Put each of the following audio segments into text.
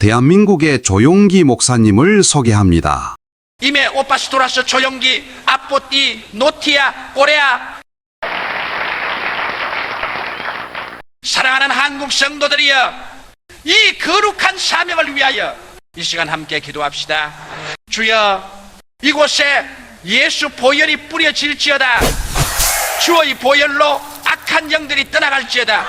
대한민국의 조용기 목사님을 소개합니다. 임에 오파시토라스 조용기 아뽀띠 노티아 꼬레아. 사랑하는 한국 성도들이여, 이 거룩한 사명을 위하여 이 시간 함께 기도합시다. 주여, 이곳에 예수 보혈이 뿌려질지어다. 주의 보혈로 악한 영들이 떠나갈지어다.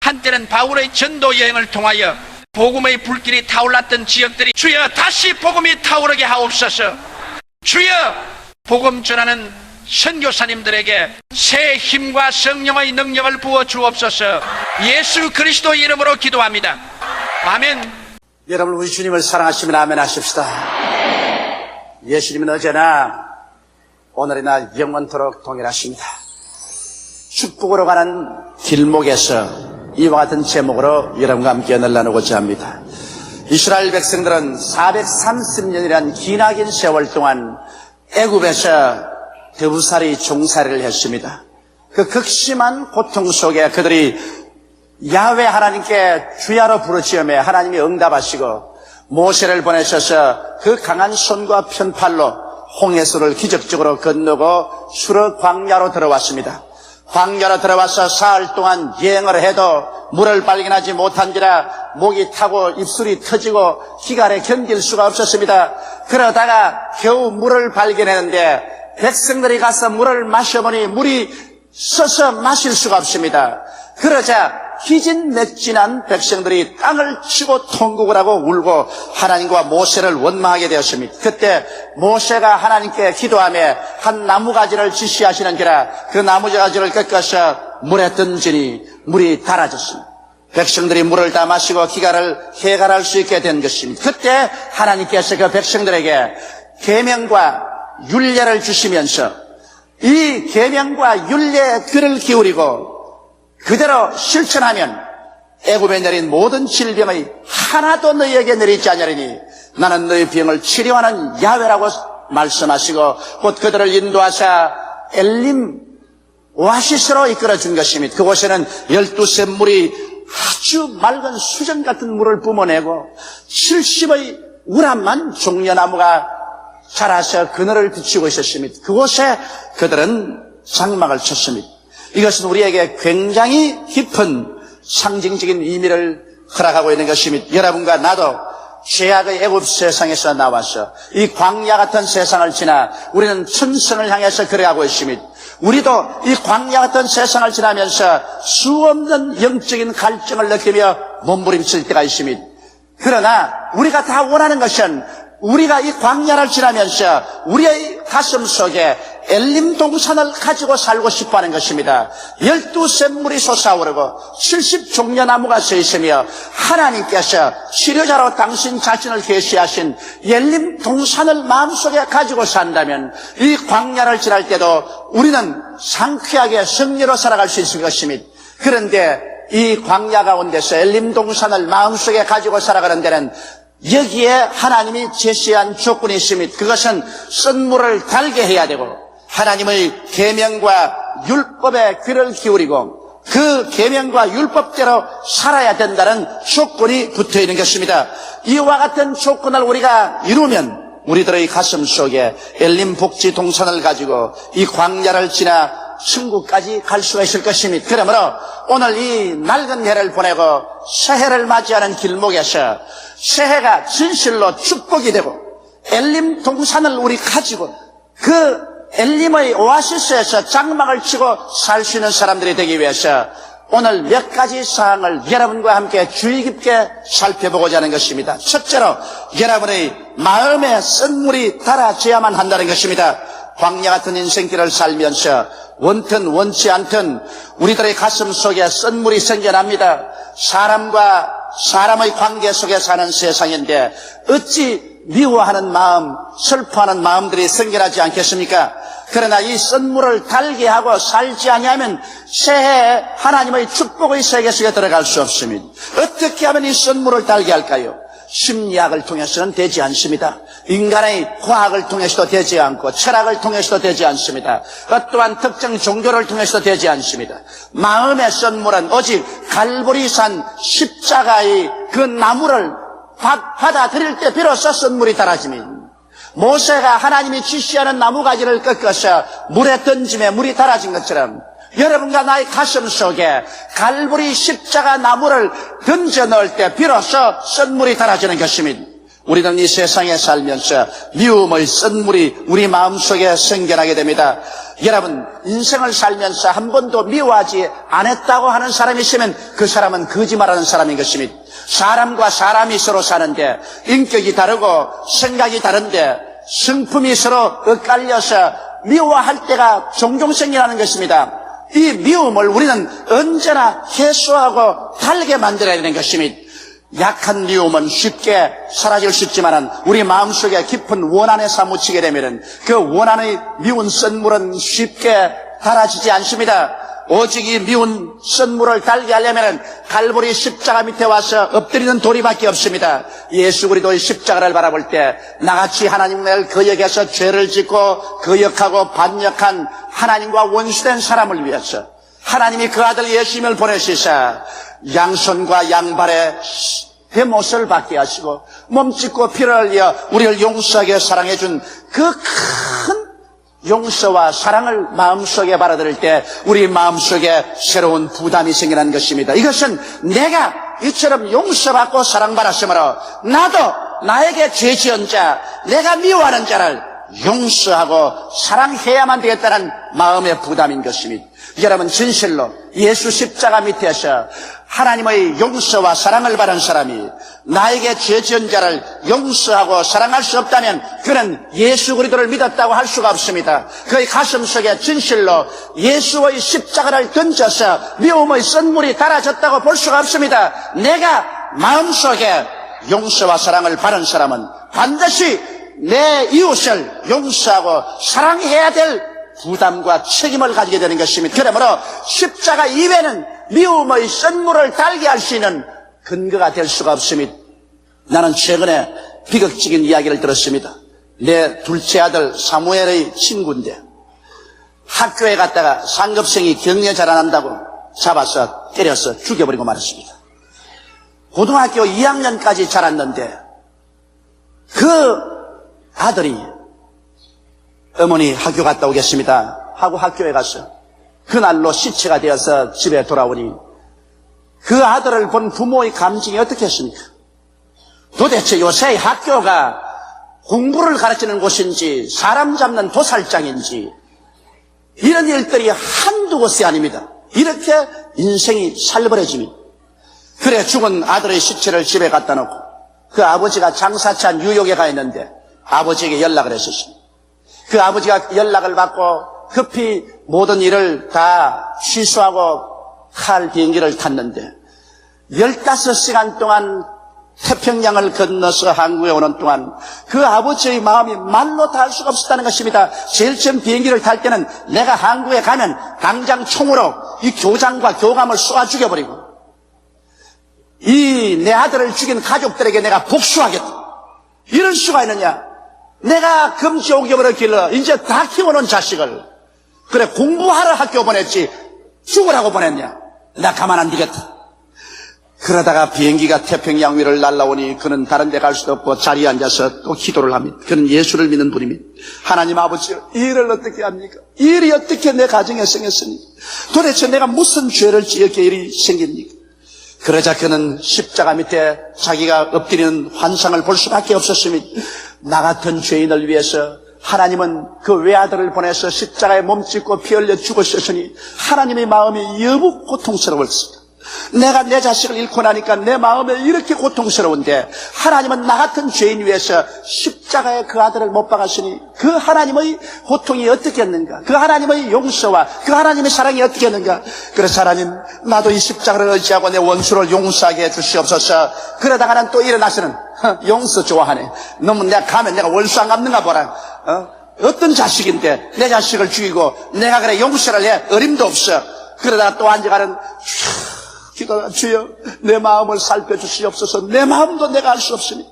한때는 바울의 전도 여행을 통하여 복음의 불길이 타올랐던 지역들이 주여 다시 복음이 타오르게 하옵소서. 주여, 복음 전하는 선교사님들에게 새 힘과 성령의 능력을 부어 주옵소서. 예수 그리스도의 이름으로 기도합니다. 아멘. 여러분, 우리 주님을 사랑하시면 아멘 하십시다. 예수님은 어제나 오늘이나 영원토록 동일하십니다. 축복으로 가는 길목에서 이와 같은 제목으로 여러분과 함께 연을 나누고자 합니다. 이스라엘 백성들은 430년이라는 기나긴 세월 동안 애굽에서 드부살이 종살이를 했습니다. 그 극심한 고통 속에 그들이 야훼 하나님께 주야로 부르짖음에 하나님이 응답하시고 모세를 보내셔서 그 강한 손과 편팔로 홍해수를 기적적으로 건너고 수르 광야로 들어왔습니다. 광야로 들어와서 사흘 동안 여행을 해도 물을 발견하지 못한지라 목이 타고 입술이 터지고 기갈에 견딜 수가 없었습니다. 그러다가 겨우 물을 발견했는데 백성들이 가서 물을 마셔보니 물이 써서 마실 수가 없습니다. 그러자 기진맥진한 백성들이 땅을 치고 통곡을 하고 울고 하나님과 모세를 원망하게 되었습니다. 그때 모세가 하나님께 기도하며 한 나무가지를 지시하시는지라 그 나무가지를 꺾어서 물에 던지니 물이 달아졌습니다. 백성들이 물을 다 마시고 기갈을 해갈할 수 있게 된 것입니다. 그때 하나님께서 그 백성들에게 계명과 율례를 주시면서 이 계명과 율례에 귀를 기울이고 그대로 실천하면 애굽에 내린 모든 질병의 하나도 너희에게 내리지 아니하리니 나는 너희 병을 치료하는 야훼라고 말씀하시고 곧 그들을 인도하사 엘림 오아시스로 이끌어준 것입니다. 그곳에는 12샘물이 아주 맑은 수정 같은 물을 뿜어내고 70의 우람한 종려나무가 자라서 그늘을 비추고 있었습니다. 그곳에 그들은 장막을 쳤습니다. 이것은 우리에게 굉장히 깊은 상징적인 의미를 허락하고 있는 것입니다. 여러분과 나도 죄악의 애굽 세상에서 나와서 이 광야 같은 세상을 지나 우리는 천성을 향해서 걸어가고 있습니다. 우리도 이 광야 같은 세상을 지나면서 수없는 영적인 갈증을 느끼며 몸부림칠 때가 있습니다. 그러나 우리가 다 원하는 것은 우리가 이 광야를 지나면서 우리의 가슴 속에 엘림 동산을 가지고 살고 싶어하는 것입니다. 12샘물이 솟아오르고 70종려나무가 서 있으며 하나님께서 치료자로 당신 자신을 계시하신 엘림 동산을 마음속에 가지고 산다면 이 광야를 지날 때도 우리는 상쾌하게 승리로 살아갈 수 있을 것입니다. 그런데 이 광야 가운데서 엘림 동산을 마음속에 가지고 살아가는 데는 여기에 하나님이 제시한 조건이 있습니다. 그것은 쓴 물을 달게 해야 되고 하나님의 계명과 율법에 귀를 기울이고 그 계명과 율법대로 살아야 된다는 조건이 붙어 있는 것입니다. 이와 같은 조건을 우리가 이루면 우리들의 가슴 속에 엘림 복지 동산을 가지고 이 광야를 지나 천국까지 갈 수가 있을 것입니다. 그러므로 오늘 이 낡은 해를 보내고 새해를 맞이하는 길목에서 새해가 진실로 축복이 되고 엘림 동산을 우리 가지고 그 엘림의 오아시스에서 장막을 치고 살 수 있는 사람들이 되기 위해서 오늘 몇 가지 사항을 여러분과 함께 주의 깊게 살펴보고자 하는 것입니다. 첫째로 여러분의 마음에 쓴물이 달아져야만 한다는 것입니다. 광야 같은 인생길을 살면서 원튼 원치 않든 우리들의 가슴 속에 쓴물이 생겨납니다. 사람과 사람의 관계 속에 사는 세상인데 어찌 미워하는 마음, 슬퍼하는 마음들이 생겨나지 않겠습니까? 그러나 이 쓴물을 달게 하고 살지 아니하면 새해에 하나님의 축복의 세계 속에 들어갈 수 없습니다. 어떻게 하면 이 쓴물을 달게 할까요? 심리학을 통해서는 되지 않습니다. 인간의 과학을 통해서도 되지 않고 철학을 통해서도 되지 않습니다. 또한 특정 종교를 통해서도 되지 않습니다. 마음의 쓴물은 오직 갈보리산 십자가의 그 나무를 받아들일 때 비로소 선물이 달아지니 모세가 하나님이 지시하는 나무가지를 꺾어서 물에 던짐에 물이 달아진 것처럼 여러분과 나의 가슴 속에 갈보리 십자가 나무를 던져 넣을 때 비로소 선물이 달아지는 것입니다. 우리는 이 세상에 살면서 미움의 선물이 우리 마음속에 생겨나게 됩니다. 여러분, 인생을 살면서 한 번도 미워하지 않았다고 하는 사람이 있으면 그 사람은 거짓말하는 사람인 것입니다. 사람과 사람이 서로 사는데 인격이 다르고 생각이 다른데 성품이 서로 엇갈려서 미워할 때가 종종 생겨나는 것입니다. 이 미움을 우리는 언제나 해소하고 달게 만들어야 되는 것입니다. 약한 미움은 쉽게 사라질 수 있지만 우리 마음속에 깊은 원한에 사무치게 되면 그 원한의 미운 썬물은 쉽게 달아지지 않습니다. 오직 이 미운 썬물을 달게 하려면 갈보리 십자가 밑에 와서 엎드리는 도리밖에 없습니다. 예수 그리스도의 십자가를 바라볼 때 나같이 하나님을 거역해서 죄를 짓고 거역하고 반역한 하나님과 원수된 사람을 위해서 하나님이 그 아들 예수님을 보내시사 양손과 양발에 대못을 받게 하시고 몸짓고 피를 흘려 우리를 용서하게 사랑해 준 그 큰 용서와 사랑을 마음속에 받아들일 때 우리 마음속에 새로운 부담이 생기는 것입니다. 이것은 내가 이처럼 용서받고 사랑받았으므로 나도 나에게 죄 지은 자, 내가 미워하는 자를 용서하고 사랑해야만 되겠다는 마음의 부담인 것입니다. 여러분, 진실로 예수 십자가 밑에서 하나님의 용서와 사랑을 받은 사람이 나에게 죄 지은 자를 용서하고 사랑할 수 없다면 그는 예수 그리스도를 믿었다고 할 수가 없습니다. 그의 가슴속에 진실로 예수의 십자가를 던져서 미움의 썬물이 달아졌다고 볼 수가 없습니다. 내가 마음속에 용서와 사랑을 받은 사람은 반드시 내 이웃을 용서하고 사랑해야 될 부담과 책임을 가지게 되는 것입니다. 그러므로 십자가 이외에는 미움의 썬물을 달게 할 수 있는 근거가 될 수가 없습니다. 나는 최근에 비극적인 이야기를 들었습니다. 내 둘째 아들 사무엘의 친구인데 학교에 갔다가 상급생이 경례 자랑한다고 잡아서 때려서 죽여버리고 말았습니다. 고등학교 2학년까지 자랐는데 그 아들이 어머니 학교 갔다 오겠습니다 하고 학교에 가서 그날로 시체가 되어서 집에 돌아오니 그 아들을 본 부모의 감정이 어떻겠습니까? 도대체 요새 학교가 공부를 가르치는 곳인지 사람 잡는 도살장인지 이런 일들이 한두 곳이 아닙니다. 이렇게 인생이 살벌해집니다. 그래 죽은 아들의 시체를 집에 갖다 놓고 그 아버지가 장사차 뉴욕에 가 있는데 아버지에게 연락을 했었습니다. 그 아버지가 연락을 받고 급히 모든 일을 다 취소하고 할 비행기를 탔는데 15시간 동안 태평양을 건너서 한국에 오는 동안 그 아버지의 마음이 말로 다 할 수가 없었다는 것입니다. 제일 처음 비행기를 탈 때는 내가 한국에 가면 당장 총으로 이 교장과 교감을 쏘아 죽여버리고 이 내 아들을 죽인 가족들에게 내가 복수하겠다. 이럴 수가 있느냐. 내가 금지옥염으로 길러 이제 다 키워놓은 자식을 그래 공부하러 학교 보냈지 죽으라고 보냈냐. 나 가만 안 두겠다. 그러다가 비행기가 태평양 위를 날아오니 그는 다른 데 갈 수도 없고 자리에 앉아서 또 기도를 합니다. 그는 예수를 믿는 분입니다. 하나님 아버지, 이 일을 어떻게 합니까? 이 일이 어떻게 내 가정에 생겼습니까? 도대체 내가 무슨 죄를 지었기에 일이 생깁니까? 그러자 그는 십자가 밑에 자기가 엎드리는 환상을 볼 수밖에 없었습니다. 나 같은 죄인을 위해서 하나님은 그 외아들을 보내서 십자가에 몸짓고 피 흘려 죽으셨으니 하나님의 마음이 여부 고통스러웠습니다. 내가 내 자식을 잃고 나니까 내 마음에 이렇게 고통스러운데 하나님은 나 같은 죄인 위해서 십자가에 그 아들을 못 박았으니 그 하나님의 고통이 어떻겠는가, 그 하나님의 용서와 그 하나님의 사랑이 어떻겠는가. 그래서 하나님, 나도 이 십자가를 의지하고 내 원수를 용서하게 해 주시옵소서. 그러다가는 또 일어나서는 용서 좋아하네. 너무 내가 가면 내가 원수 안 갚는가 보라. 어떤 자식인데 내 자식을 죽이고 내가 그래 용서를 해 어림도 없어. 그러다가 또 앉아가는 기도가 주여 내 마음을 살펴주시옵소서. 내 마음도 내가 알 수 없으니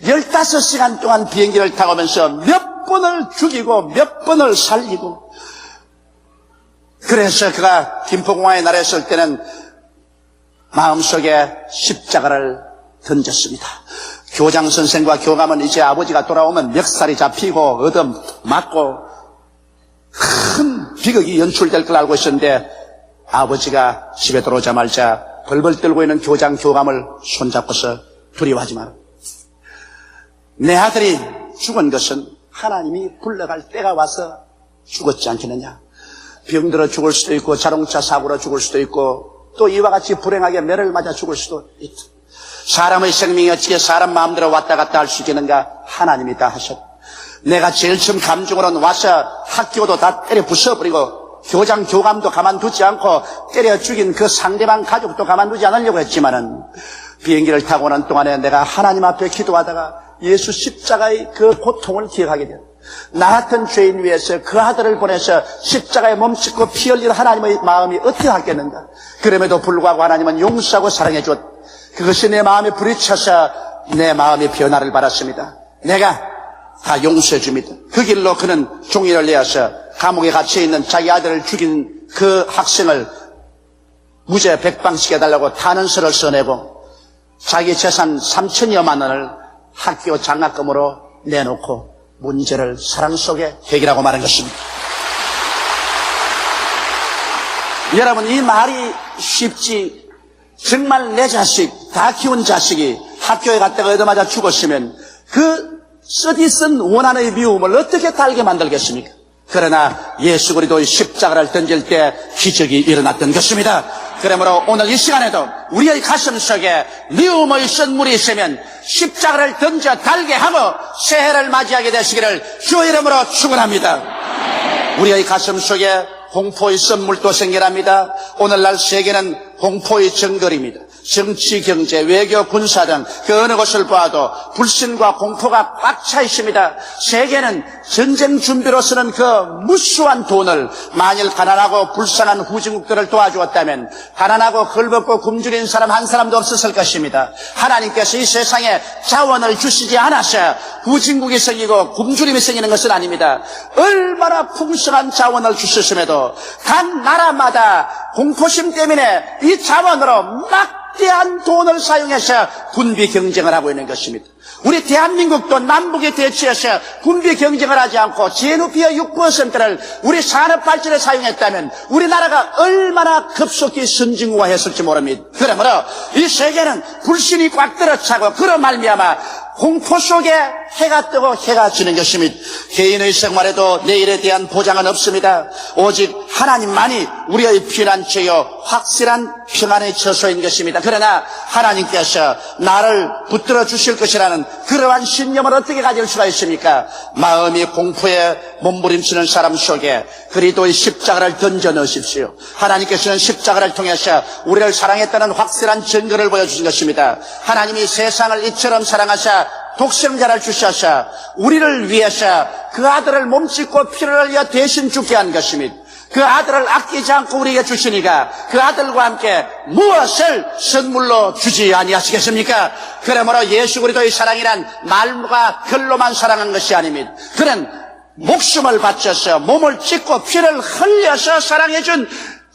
15시간 동안 비행기를 타고 오면서 몇 번을 죽이고 몇 번을 살리고 그래서 그가 김포공항에 날았을 때는 마음속에 십자가를 던졌습니다. 교장 선생과 교감은 이제 아버지가 돌아오면 멱살이 잡히고 얻음 맞고 큰 비극이 연출될 걸 알고 있었는데 아버지가 집에 들어오자마자 벌벌 떨고 있는 교장 교감을 손잡고서 두려워하지 마라. 내 아들이 죽은 것은 하나님이 불러갈 때가 와서 죽었지 않겠느냐. 병들어 죽을 수도 있고 자동차 사고로 죽을 수도 있고 또 이와 같이 불행하게 매를 맞아 죽을 수도 있다. 사람의 생명이 어찌게 사람 마음대로 왔다 갔다 할 수 있겠는가. 하나님이 다 하셨다. 내가 제일 처음 감정으로는 와서 학교도 다 때려 부숴버리고 교장 교감도 가만두지 않고 때려 죽인 그 상대방 가족도 가만두지 않으려고 했지만은 비행기를 타고 오는 동안에 내가 하나님 앞에 기도하다가 예수 십자가의 그 고통을 기억하게 되었다. 나 같은 죄인 위해서 그 아들을 보내서 십자가에 몸짓고 피 흘린 하나님의 마음이 어떻게 하겠는가. 그럼에도 불구하고 하나님은 용서하고 사랑해 줬다. 그것이 내 마음에 불이 쳐서 내 마음의 변화를 받았습니다. 내가 다 용서해 줍니다. 그 길로 그는 종이를 내어서 감옥에 갇혀있는 자기 아들을 죽인 그 학생을 무죄 백방시켜달라고 탄원서를 써내고 자기 재산 3천여만 원을 학교 장학금으로 내놓고 문제를 사랑 속에 해결하고 마는 것입니다. 여러분, 이 말이 쉽지. 정말 내 자식, 다 키운 자식이 학교에 갔다가 얻어맞아 죽었으면 그 쓰디쓴 원한의 미움을 어떻게 달게 만들겠습니까? 그러나 예수 그리스도의 십자가를 던질 때 기적이 일어났던 것입니다. 그러므로 오늘 이 시간에도 우리의 가슴 속에 미움의 선물이 있으면 십자가를 던져 달게 하고 새해를 맞이하게 되시기를 주의 이름으로 축원합니다. 우리의 가슴 속에 공포의 선물도 생겨납니다. 오늘날 세계는 공포의 정글입니다. 정치, 경제, 외교, 군사 등 그 어느 곳을 봐도 불신과 공포가 꽉 차 있습니다. 세계는 전쟁 준비로 쓰는 그 무수한 돈을 만일 가난하고 불쌍한 후진국들을 도와주었다면 가난하고 헐벗고 굶주린 사람 한 사람도 없었을 것입니다. 하나님께서 이 세상에 자원을 주시지 않아서 후진국이 생기고 굶주림이 생기는 것은 아닙니다. 얼마나 풍성한 자원을 주셨음에도 각 나라마다 공포심 때문에 이 자원으로 막대한 돈을 사용해서 군비 경쟁을 하고 있는 것입니다. 우리 대한민국도 남북에 대치해서 군비 경쟁을 하지 않고 GNP의 6%를 우리 산업 발전에 사용했다면 우리나라가 얼마나 급속히 선진국화 했을지 모릅니다. 그러므로 이 세계는 불신이 꽉 들어차고 그런 말미암아 공포 속에 해가 뜨고 해가 지는 것입니다. 개인의 생활에도 내일에 대한 보장은 없습니다. 오직 하나님만이 우리의 피난처요 확실한 평안의 처소인 것입니다. 그러나 하나님께서 나를 붙들어 주실 것이라는 그러한 신념을 어떻게 가질 수가 있습니까? 마음이 공포에 몸부림치는 사람 속에 그리스도의 십자가를 던져 넣으십시오. 하나님께서는 십자가를 통해서 우리를 사랑했다는 확실한 증거를 보여주신 것입니다. 하나님이 세상을 이처럼 사랑하사 독생자를 주셔서 우리를 위해서 그 아들을 몸짓고 피를 흘려 대신 죽게 한 것입니다. 그 아들을 아끼지 않고 우리에게 주시니까 그 아들과 함께 무엇을 선물로 주지 아니하시겠습니까? 그러므로 예수 그리스도의 사랑이란 말과 글로만 사랑한 것이 아닙니다. 그는 목숨을 바쳐서 몸을 찢고 피를 흘려서 사랑해준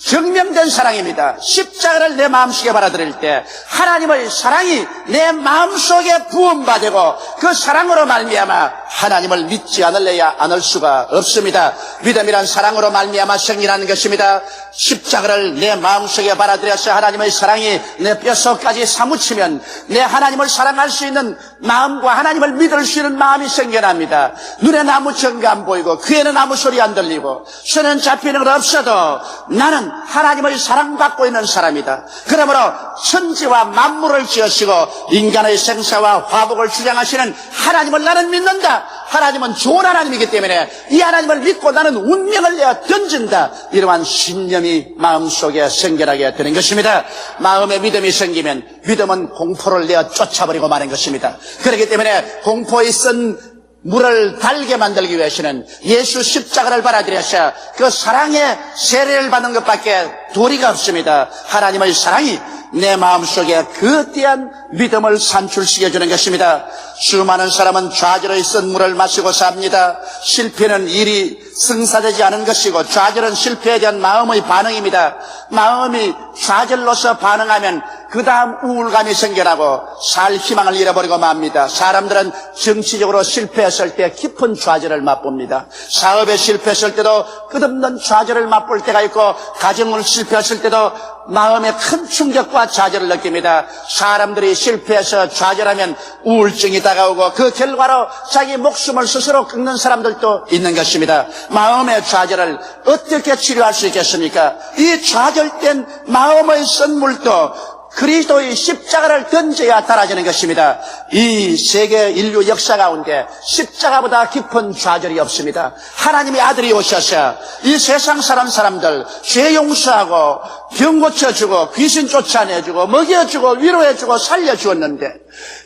증명된 사랑입니다. 십자가를 내 마음속에 받아들일 때 하나님의 사랑이 내 마음속에 부음받고 그 사랑으로 말미암아 하나님을 믿지 않을래야 않을 수가 없습니다. 믿음이란 사랑으로 말미암아 생기라는 것입니다. 십자가를 내 마음속에 받아들여서 하나님의 사랑이 내 뼛속까지 사무치면 내 하나님을 사랑할 수 있는 마음과 하나님을 믿을 수 있는 마음이 생겨납니다. 눈에 아무 증거 안 보이고 귀에는 아무 소리 안 들리고 손은 잡히는 건 없어도 나는 하나님의 사랑받고 있는 사람이다. 그러므로 천지와 만물을 지으시고 인간의 생사와 화복을 주장하시는 하나님을 나는 믿는다. 하나님은 좋은 하나님이기 때문에 이 하나님을 믿고 나는 운명을 내어 던진다. 이러한 신념이 마음속에 생겨나게 되는 것입니다. 마음에 믿음이 생기면 믿음은 공포를 내어 쫓아버리고 마는 것입니다. 그렇기 때문에 공포에 쓴 물을 달게 만들기 위해서는 예수 십자가를 받아들여서 그 사랑의 세례를 받는 것밖에 도리가 없습니다. 하나님의 사랑이 내 마음속에 거대한 믿음을 산출시켜주는 것입니다. 수많은 사람은 좌절의 쓴물을 마시고 삽니다. 실패는 일이 성사되지 않은 것이고 좌절은 실패에 대한 마음의 반응입니다. 마음이 좌절로서 반응하면 그 다음 우울감이 생겨나고 살 희망을 잃어버리고 맙니다. 사람들은 정치적으로 실패했을 때 깊은 좌절을 맛봅니다. 사업에 실패했을 때도 끝없는 좌절을 맛볼 때가 있고 가정을 실패했을 때도 마음에 큰 충격과 좌절을 느낍니다. 사람들이 실패해서 좌절하면 우울증이 다가오고 그 결과로 자기 목숨을 스스로 끊는 사람들도 있는 것입니다. 마음의 좌절을 어떻게 치료할 수 있겠습니까? 이 좌절된 마음의 쓴물도 그리스도의 십자가를 던져야 달아지는 것입니다. 이 세계 인류 역사 가운데 십자가보다 깊은 좌절이 없습니다. 하나님의 아들이 오셔서 이 세상 사람들 죄 용서하고 병 고쳐주고 귀신 쫓아내주고 먹여주고 위로해주고 살려주었는데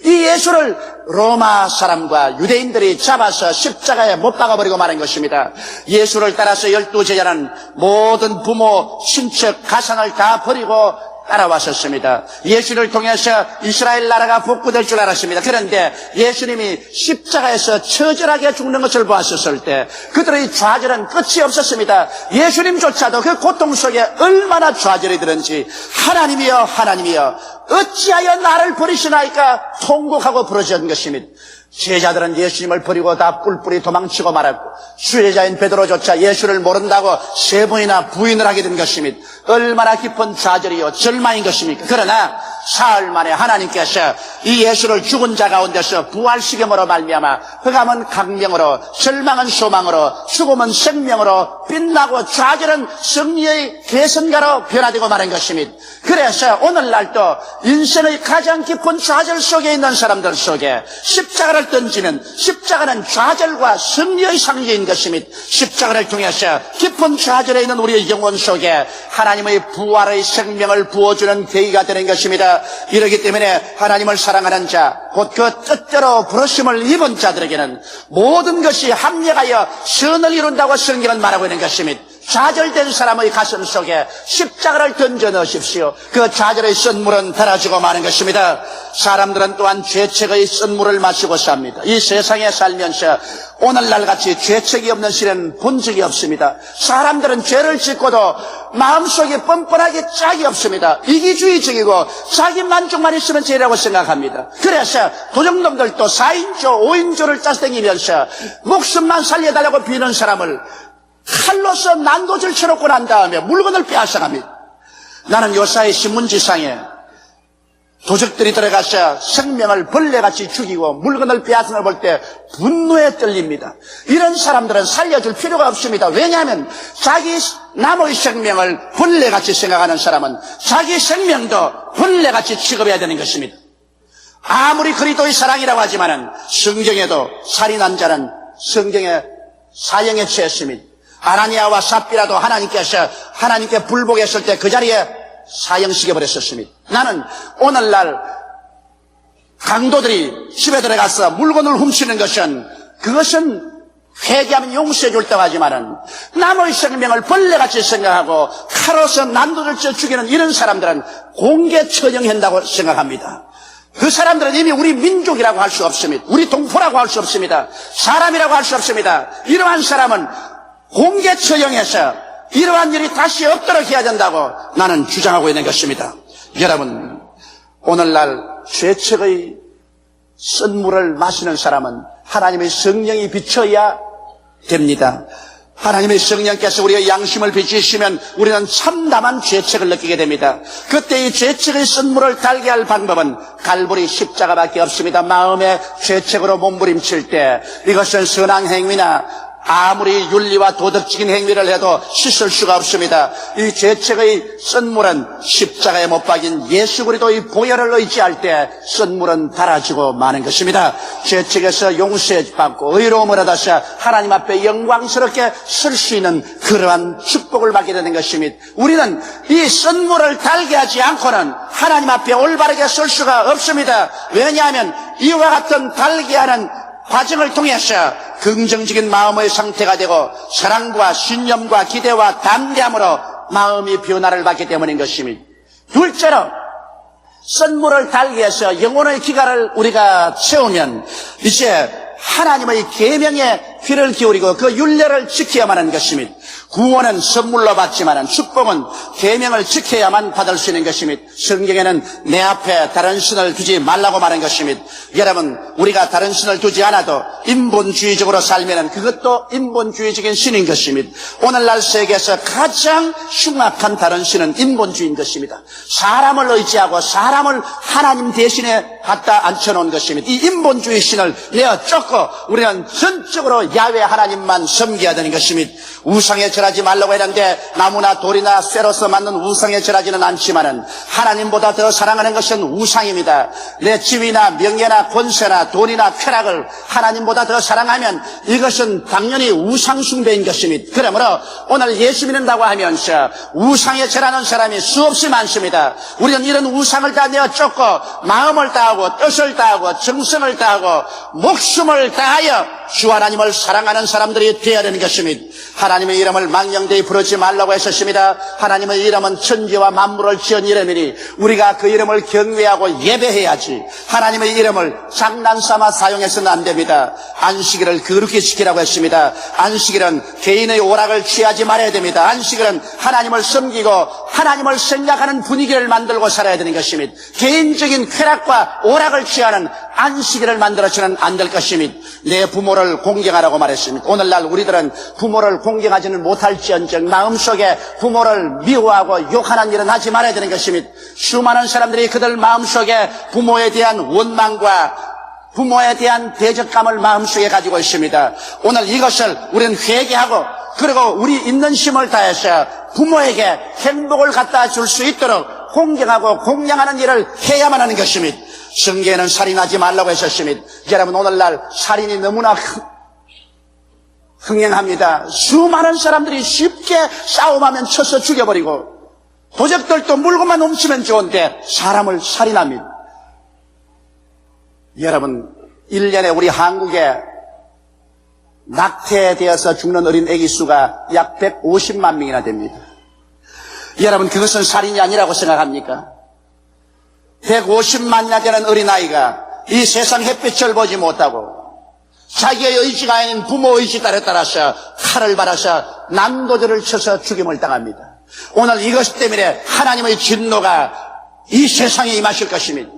이 예수를 로마 사람과 유대인들이 잡아서 십자가에 못 박아버리고 마는 것입니다. 예수를 따라서 12제자는 모든 부모, 친척, 가상을 다 버리고 따라왔었습니다. 예수를 통해서 이스라엘 나라가 복구될 줄 알았습니다. 그런데 예수님이 십자가에서 처절하게 죽는 것을 보았었을 때 그들의 좌절은 끝이 없었습니다. 예수님조차도 그 고통 속에 얼마나 좌절이 들은지 하나님이여 하나님이여 어찌하여 나를 버리시나이까 통곡하고 부르짖은 것입니다. 제자들은 예수님을 버리고 다 뿔뿔이 도망치고 말았고 수혜자인 베드로조차 예수를 모른다고 3번이나 부인을 하게 된 것입니다. 얼마나 깊은 좌절이요 절망인 것입니까? 그러나 사흘 만에 하나님께서 이 예수를 죽은 자 가운데서 부활시킴으로 말미암아 흑암은 강명으로 절망은 소망으로 죽음은 생명으로 빛나고 좌절은 승리의 개선가로 변화되고 마는 것입니다. 그래서 오늘날도 인생의 가장 깊은 좌절 속에 있는 사람들 속에 십자가를 던지는 십자가는 좌절과 승리의 상징인 것입니다. 십자가를 통해서 깊은 좌절에 있는 우리의 영혼 속에 하나님의 부활의 생명을 부어주는 계기가 되는 것입니다. 이렇기 때문에 하나님을 사랑하는 자, 곧 그 뜻대로 부르심을 입은 자들에게는 모든 것이 합력하여 선을 이룬다고 성경은 말하고 있는 것입니다. 좌절된 사람의 가슴 속에 십자가를 던져 넣으십시오. 그 좌절의 쓴물은 달아지고 마는 것입니다. 사람들은 또한 죄책의 쓴물을 마시고 삽니다. 이 세상에 살면서 오늘날같이 죄책이 없는 시대는 본 적이 없습니다. 사람들은 죄를 짓고도 마음속에 뻔뻔하게 짝이 없습니다. 이기주의적이고 자기 만족만 있으면 죄라고 생각합니다. 그래서 도적놈들도 4인조 5인조를 짜다니면서 목숨만 살려달라고 비는 사람을 칼로서 난도질 쳐놓고 난 다음에 물건을 빼앗아갑니다. 나는 요사이 신문지상에 도적들이 들어가서 생명을 벌레같이 죽이고 물건을 빼앗는 걸 볼 때 분노에 떨립니다. 이런 사람들은 살려줄 필요가 없습니다. 왜냐하면 자기 남의 생명을 벌레같이 생각하는 사람은 자기 생명도 벌레같이 취급해야 되는 것입니다. 아무리 그리스도의 사랑이라고 하지만은 성경에도 살인한 자는 성경의 사형에 처했습니다. 아나니아와 삽비라도 하나님께서 하나님께 불복했을 때 그 자리에 사형시켜버렸었습니다. 나는 오늘날 강도들이 집에 들어가서 물건을 훔치는 그것은 회개하면 용서해 줄 때고 하지만은 남의 생명을 벌레같이 생각하고 칼로서 난도를 쳐 죽이는 이런 사람들은 공개 처형한다고 생각합니다. 그 사람들은 이미 우리 민족이라고 할 수 없습니다. 우리 동포라고 할 수 없습니다. 사람이라고 할 수 없습니다. 이러한 사람은 공개 처형해서 이러한 일이 다시 없도록 해야 된다고 나는 주장하고 있는 것입니다. 여러분, 오늘날 죄책의 쓴물을 마시는 사람은 하나님의 성령이 비춰야 됩니다. 하나님의 성령께서 우리의 양심을 비추시면 우리는 참담한 죄책을 느끼게 됩니다. 그때 이 죄책의 쓴물을 달게 할 방법은 갈보리 십자가밖에 없습니다. 마음의 죄책으로 몸부림칠 때 이것은 선한 행위나 아무리 윤리와 도덕적인 행위를 해도 씻을 수가 없습니다. 이 죄책의 쓴물은 십자가에 못 박인 예수 그리스도의 보혈을 의지할 때 쓴물은 달아지고 마는 것입니다. 죄책에서 용서받고 의로움을 얻어서 하나님 앞에 영광스럽게 설 수 있는 그러한 축복을 받게 되는 것입니다. 우리는 이 쓴물을 달게 하지 않고는 하나님 앞에 올바르게 설 수가 없습니다. 왜냐하면 이와 같은 달게 하는 과정을 통해서 긍정적인 마음의 상태가 되고 사랑과 신념과 기대와 담대함으로 마음이 변화를 받기 때문인 것입니다. 둘째로 썬물을 달게 해서 영혼의 기가를 우리가 채우면 이제 하나님의 계명에 귀를 기울이고 그 율례를 지켜야만 하는 것입니다. 구원은 선물로 받지만 축복은 계명을 지켜야만 받을 수 있는 것입니다. 성경에는 내 앞에 다른 신을 두지 말라고 말한 것입니다. 여러분, 우리가 다른 신을 두지 않아도 인본주의적으로 살면 그것도 인본주의적인 신인 것입니다. 오늘날 세계에서 가장 흉악한 다른 신은 인본주의인 것입니다. 사람을 의지하고 사람을 하나님 대신에 갖다 앉혀놓은 것입니다. 이 인본주의 신을 내어 쫓고 우리는 전적으로 야훼 하나님만 섬겨야 되는 것입니다. 우상에 절하지 말라고 했는데 나무나 돌이나 쇠로서 만든 우상에 절하지는 않지만은 하나님보다 더 사랑하는 것은 우상입니다. 내 지위나 명예나 권세나 돈이나 쾌락을 하나님보다 더 사랑하면 이것은 당연히 우상 숭배인 것입니다. 그러므로 오늘 예수 믿는다고 하면서 우상에 절하는 사람이 수없이 많습니다. 우리는 이런 우상을 다 내어 쫓고 마음을 다하고 뜻을 다하고 정성을 다하고 목숨을 다하여 주 하나님을 사랑하는 사람들이 되어야 되는 것입니다. 하나님의 이름을 망령되이 부르지 말라고 했었습니다. 하나님의 이름은 천지와 만물을 지은 이름이니 우리가 그 이름을 경외하고 예배해야지 하나님의 이름을 장난삼아 사용해서는 안 됩니다. 안식일을 거룩히 지키라고 했습니다. 안식일은 개인의 오락을 취하지 말아야 됩니다. 안식일은 하나님을 섬기고 하나님을 생각하는 분위기를 만들고 살아야 되는 것입니다. 개인적인 쾌락과 오락을 취하는 안식일을 만들어서는 안 될 것입니다. 내 부모를 공경하라고 말했습니다. 오늘날 우리들은 부모를 공경하지는 못할지언정 마음속에 부모를 미워하고 욕하는 일은 하지 말아야 되는 것입니다. 수많은 사람들이 그들 마음속에 부모에 대한 원망과 부모에 대한 대적감을 마음속에 가지고 있습니다. 오늘 이것을 우리는 회개하고 그리고 우리 있는 힘을 다해서 부모에게 행복을 갖다 줄 수 있도록 공경하고 공양하는 일을 해야만 하는 것입니다. 성경에는 살인하지 말라고 했었습니다. 여러분, 오늘날 살인이 너무나 흥행합니다. 수많은 사람들이 쉽게 싸움하면 쳐서 죽여버리고 도적들도 물건만 훔치면 좋은데 사람을 살인합니다. 여러분, 1년에 우리 한국에 낙태되어서 죽는 어린 아기 수가 약 150만 명이나 됩니다. 여러분, 그것은 살인이 아니라고 생각합니까? 150만이나 되는 어린아이가 이 세상 햇빛을 보지 못하고 자기의 의지가 아닌 부모 의지 따라서 칼을 받아서 난도질을 쳐서 죽임을 당합니다. 오늘 이것 때문에 하나님의 진노가 이 세상에 임하실 것입니다.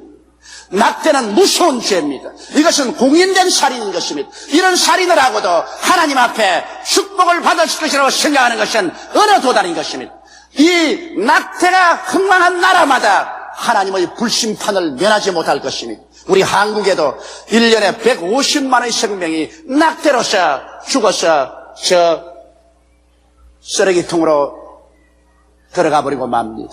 낙태는 무서운 죄입니다. 이것은 공인된 살인인 것입니다. 이런 살인을 하고도 하나님 앞에 축복을 받을 것이라고 생각하는 것은 어느 도달인 것입니다. 이 낙태가 흥망한 나라마다 하나님의 불심판을 면하지 못할 것입니다. 우리 한국에도 1년에 150만의 생명이 낙태로서 죽어서 저 쓰레기통으로 들어가 버리고 맙니다.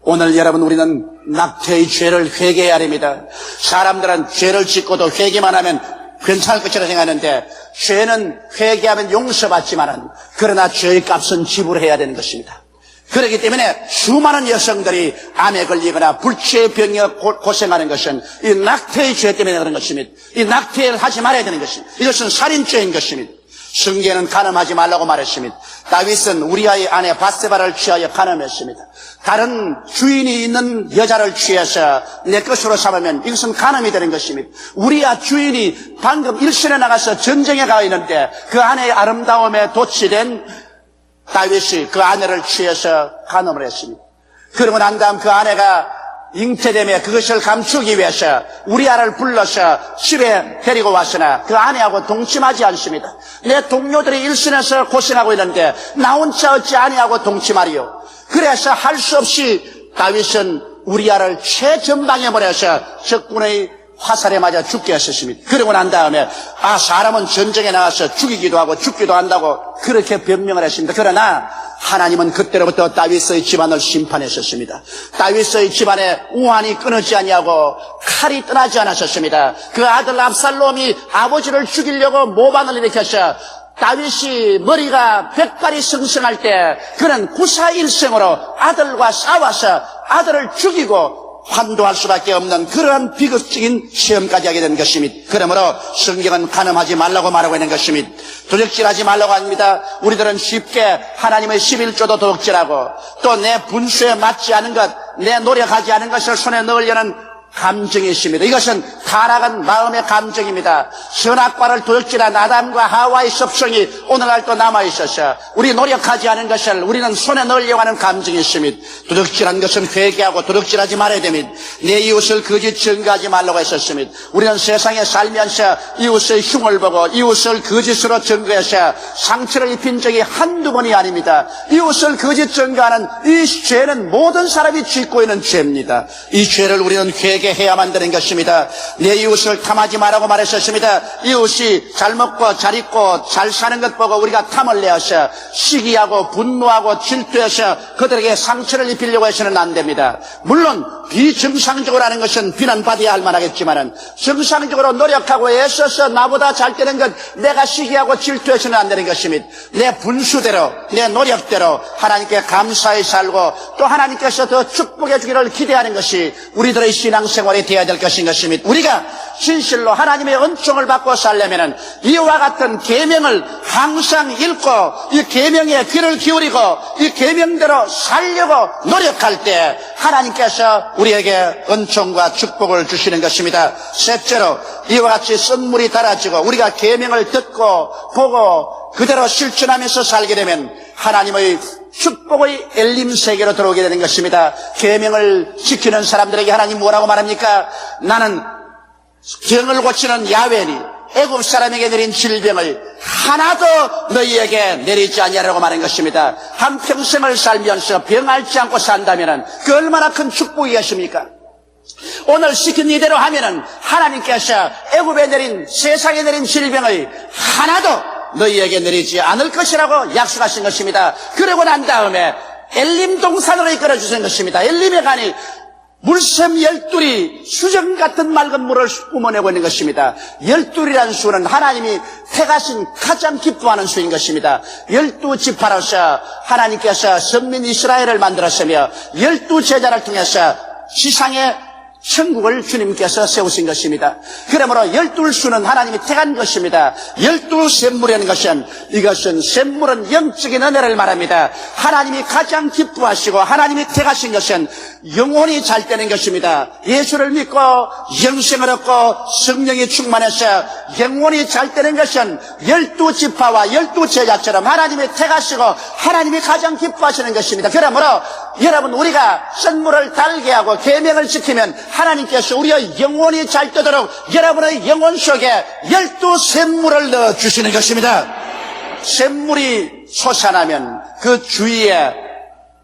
오늘 여러분, 우리는 낙태의 죄를 회개해야 됩니다. 사람들은 죄를 짓고도 회개만 하면 괜찮을 것이라 생각하는데 죄는 회개하면 용서받지만 그러나 죄의 값은 지불해야 되는 것입니다. 그렇기 때문에 수많은 여성들이 암에 걸리거나 불치의 병에 고생하는 것은 이 낙태의 죄 때문에 그런 것입니다. 이 낙태를 하지 말아야 되는 것입니다. 이것은 살인죄인 것입니다. 성경에는 간음하지 말라고 말했습니다. 다윗은 우리아의 아내 밧세바를 취하여 간음했습니다. 다른 주인이 있는 여자를 취해서 내 것으로 삼으면 이것은 간음이 되는 것입니다. 우리아 주인이 방금 일신에 나가서 전쟁에 가 있는데 그 아내의 아름다움에 도취된 다윗이 그 아내를 취해서 간음을 했습니다. 그러고 난 다음 그 아내가 잉태됨에 그것을 감추기 위해서 우리아를 불러서 집에 데리고 왔으나 그 아내하고 동침하지 않습니다. 내 동료들이 일선에서 고생하고 있는데 나 혼자 어찌 아내하고 동침하리요. 그래서 할 수 없이 다윗은 우리아를 최전방에 보내서 적군의 화살에 맞아 죽게 하셨습니다. 그러고 난 다음에 사람은 전쟁에 나가서 죽이기도 하고 죽기도 한다고 그렇게 변명을 했습니다. 그러나 하나님은 그때로부터 다윗의 집안을 심판하셨습니다. 다윗의 집안에 우환이 끊어지지 아니하고 칼이 떠나지 않았었습니다. 그 아들 압살롬이 아버지를 죽이려고 모반을 일으켜서 다윗이 머리가 백발이 승승할 때 그는 구사일생으로 아들과 싸워서 아들을 죽이고 환도할 수밖에 없는 그러한 비극적인 시험까지 하게 된 것입니다. 그러므로 성경은 간음하지 말라고 말하고 있는 것입니다. 도적질하지 말라고 합니다. 우리들은 쉽게 하나님의 11조도 도적질하고 또 내 분수에 맞지 않은 것, 내 노력하지 않은 것을 손에 넣으려는 감정이 있습니다. 이것은 타락한 마음의 감정입니다. 선악과를 도둑질한 아담과 하와의 습성이 오늘날도 남아있어서 우리 노력하지 않은 것을 우리는 손에 넣으려고 하는 감정이 있습니다. 도둑질한 것은 회개하고 도둑질하지 말아야 됩니다. 내 이웃을 거짓 증거하지 말라고 했었습니다. 우리는 세상에 살면서 이웃의 흉을 보고 이웃을 거짓으로 증거해서 상처를 입힌 적이 한두 번이 아닙니다. 이웃을 거짓 증거하는 이 죄는 모든 사람이 짓고 있는 죄입니다. 이 죄를 우리는 회개해야만 되는 것입니다. 내 이웃을 탐하지 말라고 말했었습니다. 이웃이 잘 먹고 잘 입고 잘 사는 것 보고 우리가 탐을 내어서 시기하고 분노하고 질투해서 그들에게 상처를 입히려고 해서는 안 됩니다. 물론 비정상적으로 하는 것은 비난받아야 할 만하겠지만은 정상적으로 노력하고 애써서 나보다 잘 되는 것 내가 시기하고 질투해서는 안 되는 것입니다. 내 분수대로 내 노력대로 하나님께 감사히 살고 또 하나님께서 더 축복해 주기를 기대하는 것이 우리들의 신앙생활이 되어야 될 것인 것입니다. 우리가 진실로 하나님의 은총을 받고 살려면은 이와 같은 계명을 항상 읽고 이 계명에 귀를 기울이고 이 계명대로 살려고 노력할 때 하나님께서 우리에게 은총과 축복을 주시는 것입니다. 셋째로 이와 같이 쓴물이 달아지고 우리가 계명을 듣고 보고 그대로 실천하면서 살게 되면 하나님의 축복의 엘림 세계로 들어오게 되는 것입니다. 계명을 지키는 사람들에게 하나님 뭐라고 말합니까? 나는 병을 고치는 야훼니 애굽 사람에게 내린 질병을 하나도 너희에게 내리지 아니하라고 말한 것입니다. 한평생을 살면서 병 앓지 않고 산다면 그 얼마나 큰 축복이겠습니까? 오늘 시킨 이대로 하면은 하나님께서 애굽에 내린 세상에 내린 질병을 하나도 너희에게 내리지 않을 것이라고 약속하신 것입니다. 그러고 난 다음에 엘림 동산으로 이끌어 주신 것입니다. 엘림에 가니 물샘 열둘이 수정 같은 맑은 물을 뿜어내고 있는 것입니다. 열둘이라는 수는 하나님이 택하신 가장 기뻐하는 수인 것입니다. 12지파로서 하나님께서 선민 이스라엘을 만들었으며 12제자를 통해서 지상에 천국을 주님께서 세우신 것입니다. 그러므로 12수는 하나님이 택한 것입니다. 12샘물이라는 것은 이것은 샘물은 영적인 은혜를 말합니다. 하나님이 가장 기뻐하시고 하나님이 택하신 것은 영혼이 잘 되는 것입니다. 예수를 믿고 영생을 얻고 성령이 충만해서 영혼이 잘 되는 것은 12지파와 12제자처럼 하나님이 택하시고 하나님이 가장 기뻐하시는 것입니다. 그러므로 여러분 우리가 쓴물을 달게 하고 계명을 지키면 하나님께서 우리의 영혼이 잘 되도록 여러분의 영혼 속에 12샘물을 넣어주시는 것입니다. 샘물이 솟아나면 그 주위에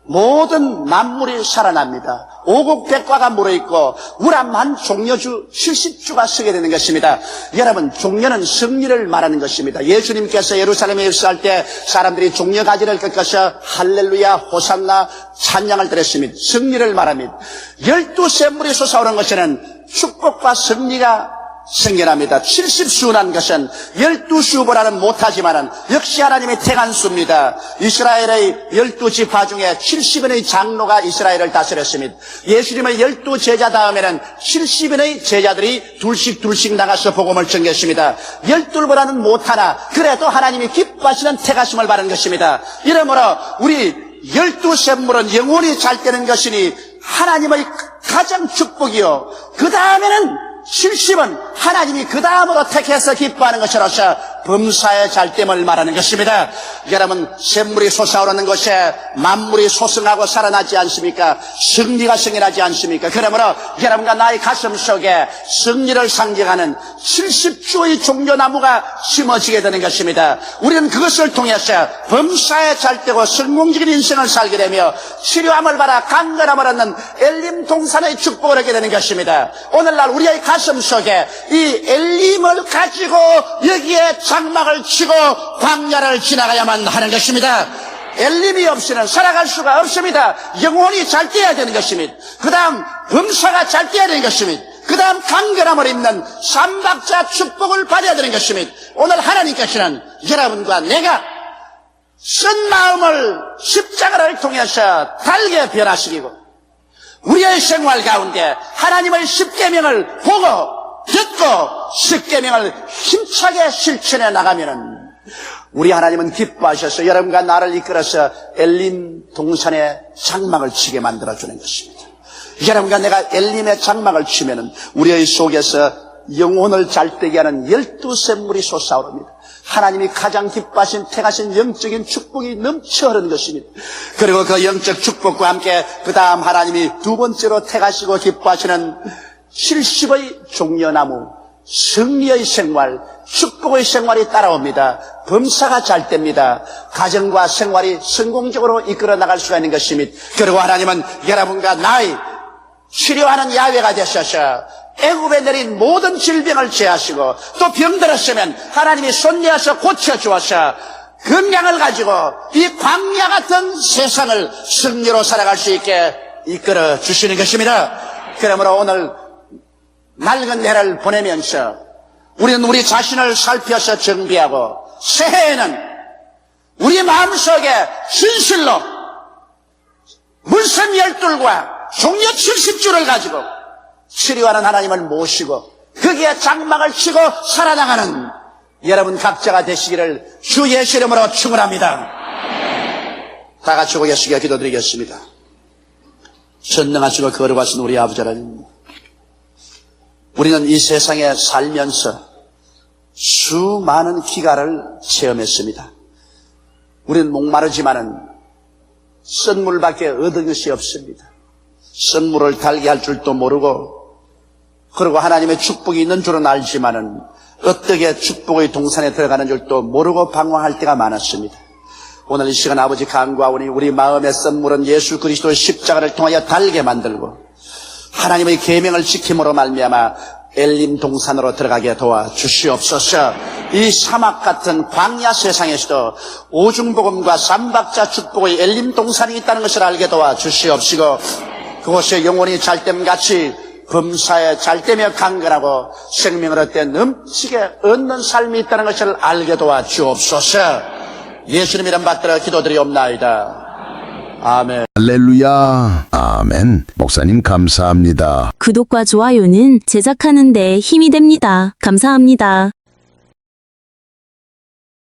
모든 만물이 살아납니다. 오곡백과가 물어있고 우람한 종려주 70주가 서게 되는 것입니다. 여러분 종려는 승리를 말하는 것입니다. 예수님께서 예루살렘에 입성할 때 사람들이 종려가지를 꺾어서 할렐루야 호산나 찬양을 드렸습니다. 승리를 말합니다. 12샘물이 솟아오는 것은 축복과 승리가 생겨납니다. 70수란 것은 12수보다는 못하지만 역시 하나님의 택한 수입니다. 이스라엘의 12지파 중에 70인의 장로가 이스라엘을 다스렸습니다. 예수님의 12제자 다음에는 70인의 제자들이 둘씩 나가서 복음을 전개했습니다. 12보다는 못하나 그래도 하나님이 기뻐하시는 택하심을 받은 것입니다. 이러므로 우리 12샘물은 영혼이 잘 되는 것이니 하나님의 가장 축복이요 그 다음에는 70은 하나님이 그 다음으로 택해서 기뻐하는 것으로서 범사에 잘됨을 말하는 것입니다. 여러분 샘물이 솟아오르는 것에 만물이 소성하고 살아나지 않습니까? 승리가 생겨나지 않습니까? 그러므로 여러분과 나의 가슴 속에 승리를 상징하는 70주의 종려나무가 심어지게 되는 것입니다. 우리는 그것을 통해서 범사에 잘되고 성공적인 인생을 살게 되며 치료함을 받아 강건함을 얻는 엘림 동산의 축복을 얻게 되는 것입니다. 오늘날 우리의 가슴 속에 이 엘림을 가지고 여기에 장막을 치고 광야를 지나가야만 하는 것입니다. 엘림이 없이는 살아갈 수가 없습니다. 영혼이 잘 돼야 되는 것입니다. 그 다음 범사가 잘 돼야 되는 것입니다. 그 다음 강건함을 입는 삼박자 축복을 받아야 되는 것입니다. 오늘 하나님께서는 여러분과 내가 쓴 마음을 십자가를 통해서 달게 변화시키고 우리의 생활 가운데 하나님의 십계명을 보고 듣고 십계명을 힘차게 실천해 나가면은 우리 하나님은 기뻐하셔서 여러분과 나를 이끌어서 엘림 동산에 장막을 치게 만들어주는 것입니다. 여러분과 내가 엘림의 장막을 치면은 우리의 속에서 영혼을 잘되게 하는 12샘물이 솟아오릅니다. 하나님이 가장 기뻐하신 택하신 영적인 축복이 넘쳐 흐르는 것입니다. 그리고 그 영적 축복과 함께 그 다음 하나님이 두 번째로 택하시고 기뻐하시는 70의 종려나무, 승리의 생활, 축복의 생활이 따라옵니다. 범사가 잘 됩니다. 가정과 생활이 성공적으로 이끌어 나갈 수가 있는 것입니다. 그리고 하나님은 여러분과 나의 치료하는 야훼가 되셔서 애굽에 내린 모든 질병을 제하시고 또 병들었으면 하나님이 손내어서 고쳐주어서 건강을 가지고 이 광야 같은 세상을 승리로 살아갈 수 있게 이끌어 주시는 것입니다. 그러므로 오늘 낡은 해를 보내면서 우리는 우리 자신을 살펴서 정비하고 새해에는 우리 마음속에 진실로 문선 12과 종려 70주를 가지고 치료하는 하나님을 모시고 거기에 장막을 치고 살아나가는 여러분 각자가 되시기를 주 예수 이름으로 축원합니다. 다 같이 고개 숙여 기도드리겠습니다. 전능하시고 거룩하신 우리 아버지 하나님, 우리는 이 세상에 살면서 수많은 기가를 체험했습니다. 우리는 목마르지만은 썬물밖에 얻은 것이 없습니다. 썬물을 달게 할 줄도 모르고, 그리고 하나님의 축복이 있는 줄은 알지만은 어떻게 축복의 동산에 들어가는 줄도 모르고 방황할 때가 많았습니다. 오늘 이 시간 아버지 간구하오니 우리 마음의 썬물은 예수 그리스도의 십자가를 통하여 달게 만들고 하나님의 계명을 지킴으로 말미암아 엘림 동산으로 들어가게 도와주시옵소서. 이 사막 같은 광야 세상에서도 오중복음과 삼박자 축복의 엘림 동산이 있다는 것을 알게 도와주시옵시고 그곳에 영혼이 잘됨같이 범사에 잘되며 강건하고 생명을 얻되 넘치게 얻는 삶이 있다는 것을 알게 도와주옵소서. 예수님 이름 받들어 기도드리옵나이다. 아멘. 할렐루야. 아멘. 목사님 감사합니다. 구독과 좋아요는 제작하는 데 힘이 됩니다. 감사합니다.